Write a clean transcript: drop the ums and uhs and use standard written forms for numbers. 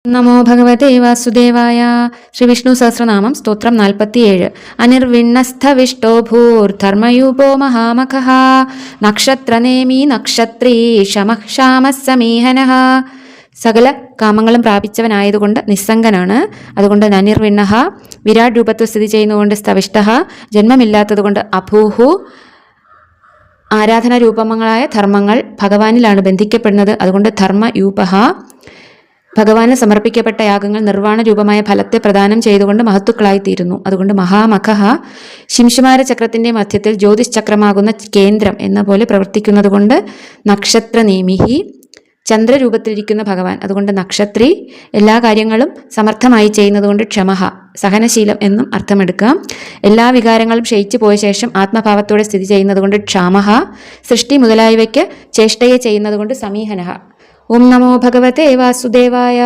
നമോ ഭഗവതേ വാസുദേവായ. ശ്രീ വിഷ്ണു സഹസ്രനാമം സ്തോത്രം 47. അനിർവിണ്ണസ്ഥവിഷ്ടോ ഭൂർധർമ്മയൂപോ മഹാമഖഃ നക്ഷത്രനേമി നക്ഷത്രീ ശമഃ ശ്യാമഃ സമീഹനഃ. സകല കാമങ്ങളും പ്രാപിച്ചവനായതുകൊണ്ട് നിസ്സംഗനാണ്. അതുകൊണ്ട് അനിർവിണ്ണഃ, വിരാട് രൂപത്തിൽ സ്ഥിതി ചെയ്യുന്നതുകൊണ്ട് സ്ഥവിഷ്ടഃ, ജന്മമില്ലാത്തതുകൊണ്ട് അഭൂഹു. ആരാധനാരൂപങ്ങളായ ധർമ്മങ്ങൾ ഭഗവാനിലാണ് ബന്ധിക്കപ്പെടുന്നത്. അതുകൊണ്ട് ധർമ്മയൂപഃ. ഭഗവാന് സമർപ്പിക്കപ്പെട്ട യാഗങ്ങൾ നിർവ്വാണ രൂപമായ ഫലത്തെ പ്രദാനം ചെയ്തുകൊണ്ട് മഹത്തുക്കളായിത്തീരുന്നു. അതുകൊണ്ട് മഹാമഖഃ. ശിംശുമാര ചക്രത്തിന്റെ മധ്യത്തിൽ ജ്യോതിഷ് ചക്രമാകുന്ന കേന്ദ്രം എന്ന പോലെ പ്രവർത്തിക്കുന്നതുകൊണ്ട് നക്ഷത്രനേമിഹി, ചന്ദ്രരൂപത്തിലിരിക്കുന്ന ഭഗവാൻ. അതുകൊണ്ട് നക്ഷത്രി. എല്ലാ കാര്യങ്ങളും സമർത്ഥമായി ചെയ്യുന്നതുകൊണ്ട് ക്ഷമഃ, സഹനശീലം എന്നും അർത്ഥമെടുക്കാം. എല്ലാ വികാരങ്ങളും ക്ഷയിച്ചു പോയ ശേഷം ആത്മഭാവത്തോടെ സ്ഥിതി ചെയ്യുന്നതുകൊണ്ട് ക്ഷാമഃ. സൃഷ്ടി മുതലായവയ്ക്ക് ചേഷ്ടയെ ചെയ്യുന്നതുകൊണ്ട് സമീഹനഃ. ഓം നമോ ഭഗവതേ വാസുദേവായ.